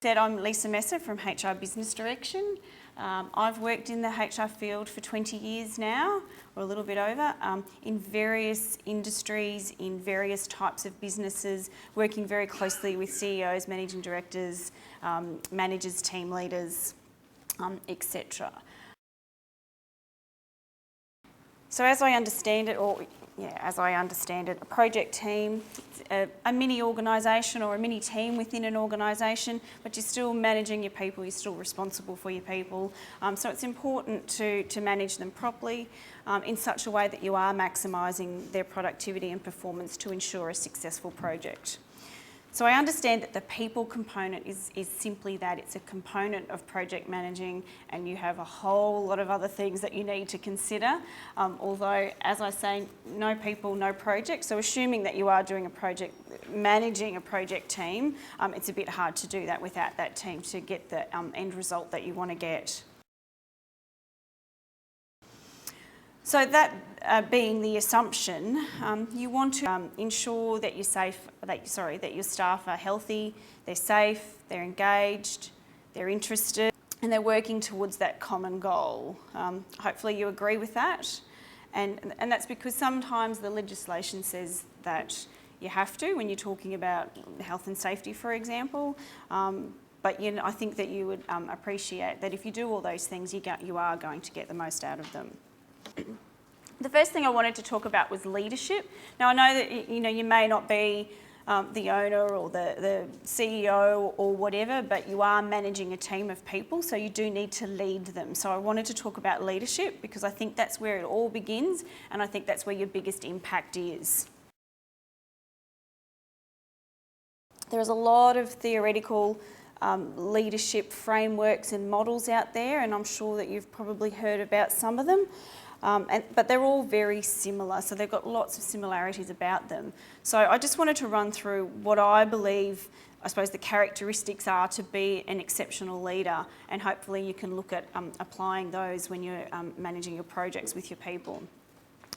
I'm Lisa Messer from HR Business Direction. I've worked in the HR field for 20 years now, or a little bit over, in various industries, in various types of businesses, working very closely with CEOs, managing directors, managers, team leaders, etc. So as I understand it, a project team, a mini organisation or a mini team within an organisation, but you're still managing your people, you're still responsible for your people. So it's important to manage them properly in such a way that you are maximising their productivity and performance to ensure a successful project. So I understand that the people component is simply that. It's a component of project managing, and you have a whole lot of other things that you need to consider. Although, as I say, no people, no project. So assuming that you are doing a project, managing a project team, it's a bit hard to do that without that team to get the end result that you want to get. So that being the assumption, you want to ensure that that your staff are healthy, they're safe, they're engaged, they're interested, and they're working towards that common goal. Hopefully you agree with that, and that's because sometimes the legislation says that you have to when you're talking about health and safety, for example. But I think that you would appreciate that if you do all those things, you are going to get the most out of them. The first thing I wanted to talk about was leadership. Now I know that you may not be the owner or the CEO or whatever, but you are managing a team of people, so you do need to lead them. So I wanted to talk about leadership because I think that's where it all begins, and I think that's where your biggest impact is. There's a lot of theoretical leadership frameworks and models out there, and I'm sure that you've probably heard about some of them. But they're all very similar, so they've got lots of similarities about them. So I just wanted to run through what I believe, I suppose, the characteristics are to be an exceptional leader, and hopefully you can look at applying those when you're managing your projects with your people.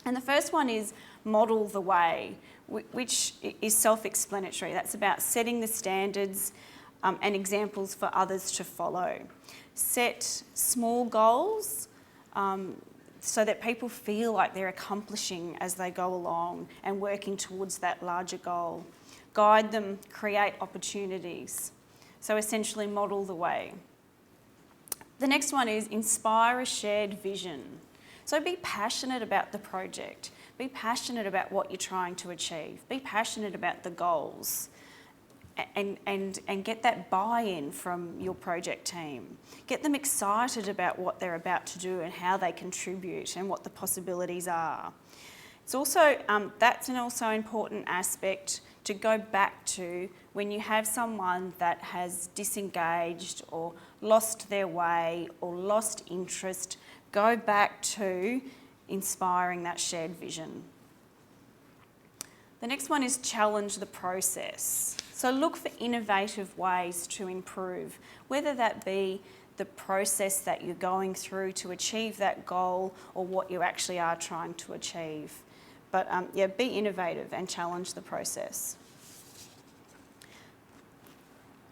And the first one is model the way, which is self-explanatory. That's about setting the standards and examples for others to follow. Set small goals, so that people feel like they're accomplishing as they go along and working towards that larger goal. Guide them, create opportunities. So essentially model the way. The next one is inspire a shared vision. So be passionate about the project. Be passionate about what you're trying to achieve. Be passionate about the goals. And get that buy-in from your project team. Get them excited about what they're about to do and how they contribute and what the possibilities are. It's also, that's an also important aspect to go back to when you have someone that has disengaged or lost their way or lost interest. Go back to inspiring that shared vision. The next one is challenge the process. So look for innovative ways to improve, whether that be the process that you're going through to achieve that goal or what you actually are trying to achieve. But be innovative and challenge the process.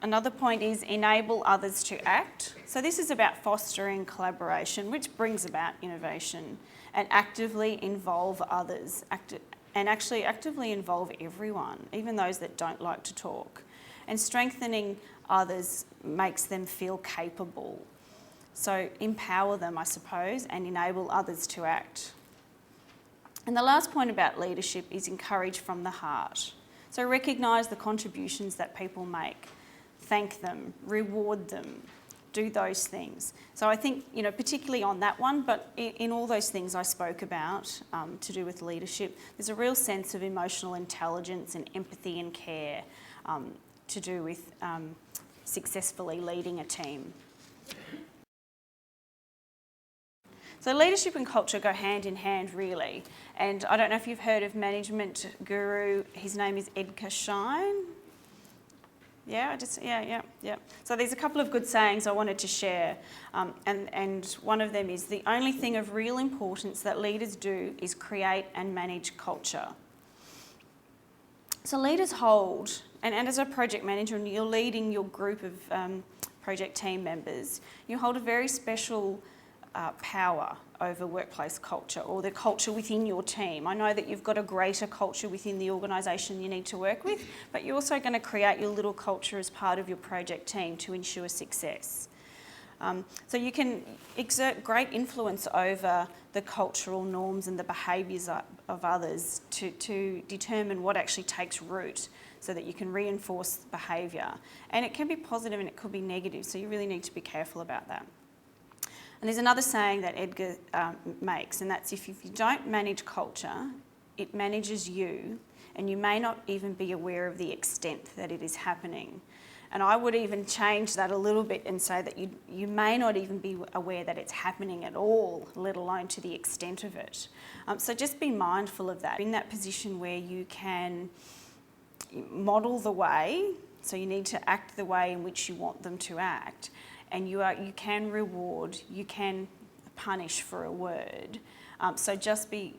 Another point is enable others to act. So this is about fostering collaboration, which brings about innovation, and actively involve others. And actually actively involve everyone, even those that don't like to talk. And strengthening others makes them feel capable. So empower them, I suppose, and enable others to act. And the last point about leadership is encourage from the heart. So recognise the contributions that people make. Thank them, reward them, do those things. So I think, particularly on that one, but in all those things I spoke about to do with leadership, there's a real sense of emotional intelligence and empathy and care to do with successfully leading a team. So leadership and culture go hand in hand, really. And I don't know if you've heard of management guru, his name is Edgar Schein. Yeah. So there's a couple of good sayings I wanted to share, and one of them is the only thing of real importance that leaders do is create and manage culture. So leaders hold And as a project manager and you're leading your group of project team members, you hold a very special power over workplace culture or the culture within your team. I know that you've got a greater culture within the organisation you need to work with, but you're also going to create your little culture as part of your project team to ensure success. So you can exert great influence over the cultural norms and the behaviours of others to determine what actually takes root so that you can reinforce behaviour. And it can be positive and it could be negative, so you really need to be careful about that. And there's another saying that Edgar makes, and that's if you don't manage culture, it manages you, and you may not even be aware of the extent that it is happening. And I would even change that a little bit and say that you may not even be aware that it's happening at all, let alone to the extent of it. So just be mindful of that. In that position where you can model the way, so you need to act the way in which you want them to act, and you can reward, you can punish for a word. So just be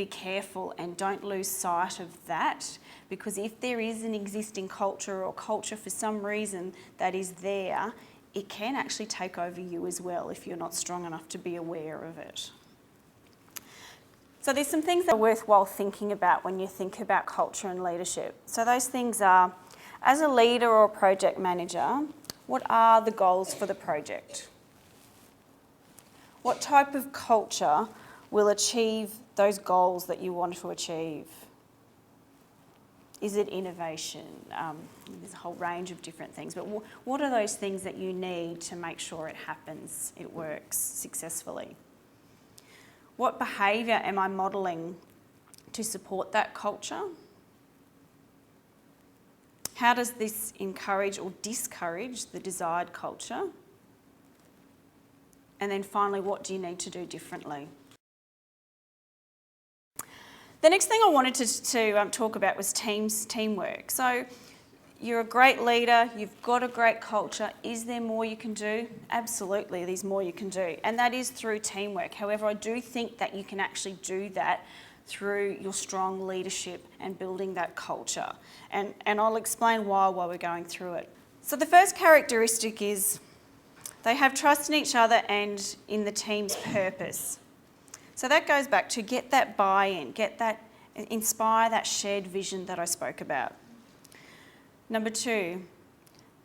careful and don't lose sight of that, because if there is an existing culture or culture for some reason that is there, it can actually take over you as well if you're not strong enough to be aware of it. So there's some things that are worthwhile thinking about when you think about culture and leadership. So those things are, as a leader or a project manager, what are the goals for the project? What type of culture will achieve those goals that you want to achieve? Is it innovation? There's a whole range of different things, but what are those things that you need to make sure it happens, it works successfully? What behaviour am I modelling to support that culture? How does this encourage or discourage the desired culture? And then finally, what do you need to do differently? The next thing I wanted to talk about was teamwork. So you're a great leader, you've got a great culture. Is there more you can do? Absolutely, there's more you can do. And that is through teamwork. However, I do think that you can actually do that through your strong leadership and building that culture. And I'll explain why while we're going through it. So the first characteristic is they have trust in each other and in the team's purpose. So that goes back to get that buy-in, inspire that shared vision that I spoke about. Number 2,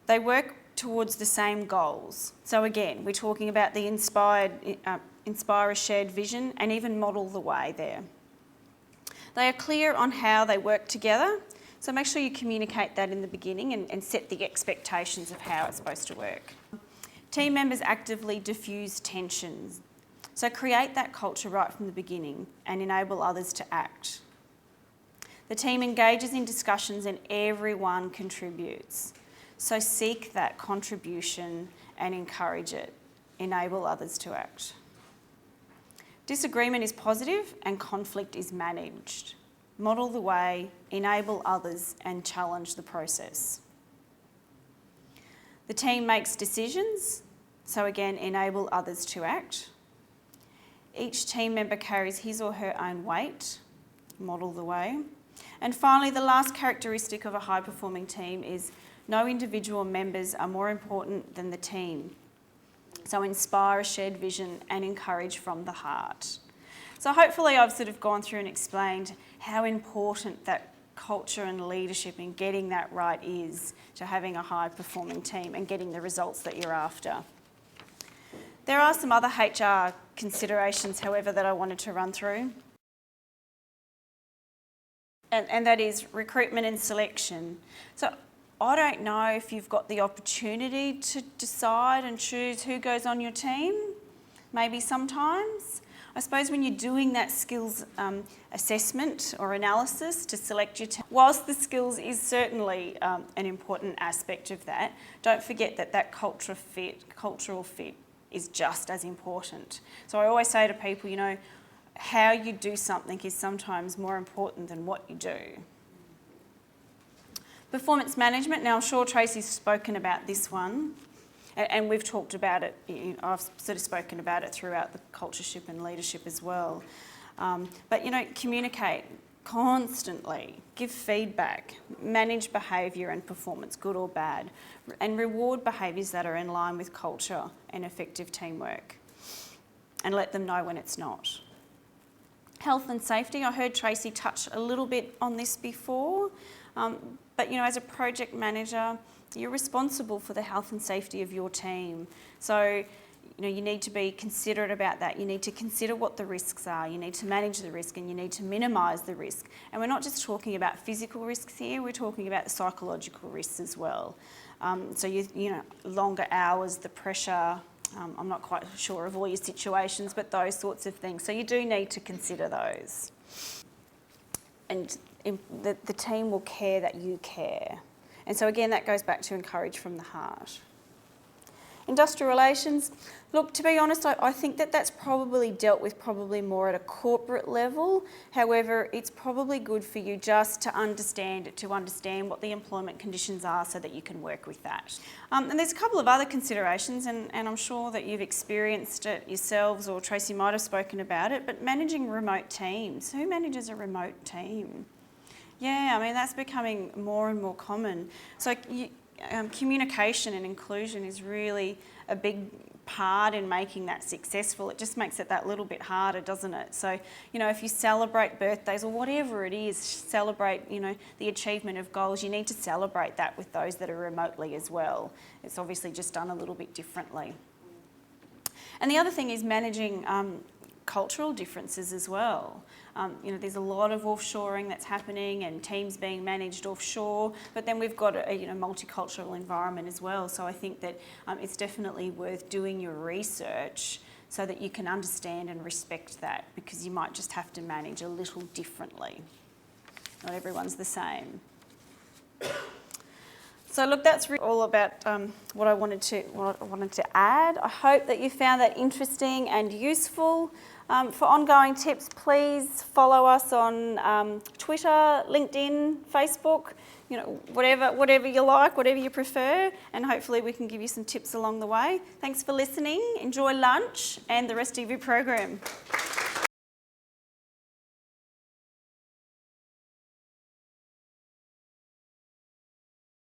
they work towards the same goals. So again, we're talking about the inspire a shared vision and even model the way there. They are clear on how they work together, so make sure you communicate that in the beginning and set the expectations of how it's supposed to work. Team members actively diffuse tensions. So create that culture right from the beginning and enable others to act. The team engages in discussions and everyone contributes. So seek that contribution and encourage it. Enable others to act. Disagreement is positive and conflict is managed. Model the way, enable others and challenge the process. The team makes decisions, so again, enable others to act. Each team member carries his or her own weight, model the way. And finally, the last characteristic of a high-performing team is no individual members are more important than the team. So inspire a shared vision and encourage from the heart. So hopefully I've sort of gone through and explained how important that culture and leadership and getting that right is to having a high-performing team and getting the results that you're after. There are some other HR considerations, however, that I wanted to run through. And that is recruitment and selection. So I don't know if you've got the opportunity to decide and choose who goes on your team, maybe sometimes. I suppose when you're doing that skills assessment or analysis to select your team, whilst the skills is certainly an important aspect of that, don't forget that cultural fit is just as important. So I always say to people, how you do something is sometimes more important than what you do. Performance management. Now, I'm sure Tracey's spoken about this one, and we've talked about it. I've sort of spoken about it throughout the cultureship and leadership as well. But communicate. Constantly give feedback, manage behaviour and performance, good or bad, and reward behaviours that are in line with culture and effective teamwork, and let them know when it's not. Health and safety, I heard Tracey touch a little bit on this before, but as a project manager, you're responsible for the health and safety of your team. So you need to be considerate about that. You need to consider what the risks are. You need to manage the risk and you need to minimise the risk. And we're not just talking about physical risks here, we're talking about the psychological risks as well. So longer hours, the pressure, I'm not quite sure of all your situations, but those sorts of things. So you do need to consider those. And the team will care that you care. And so again, that goes back to encourage from the heart. Industrial relations, look, to be honest, I think that's probably dealt with probably more at a corporate level. However, it's probably good for you just to understand what the employment conditions are so that you can work with that. And there's a couple of other considerations, and I'm sure that you've experienced it yourselves, or Tracey might have spoken about it, but managing remote teams. Who manages a remote team? Yeah, that's becoming more and more common. So communication and inclusion is really a big part in making that successful. It just makes it that little bit harder, doesn't it? So, if you celebrate birthdays or whatever it is, celebrate, the achievement of goals, you need to celebrate that with those that are remotely as well. It's obviously just done a little bit differently. And the other thing is managing cultural differences as well. There's a lot of offshoring that's happening and teams being managed offshore, but then we've got a multicultural environment as well. So I think that it's definitely worth doing your research so that you can understand and respect that, because you might just have to manage a little differently. Not everyone's the same. So look, that's really all about what I wanted to add. I hope that you found that interesting and useful. For ongoing tips, please follow us on Twitter, LinkedIn, Facebook, whatever you like, whatever you prefer, and hopefully we can give you some tips along the way. Thanks for listening. Enjoy lunch and the rest of your program.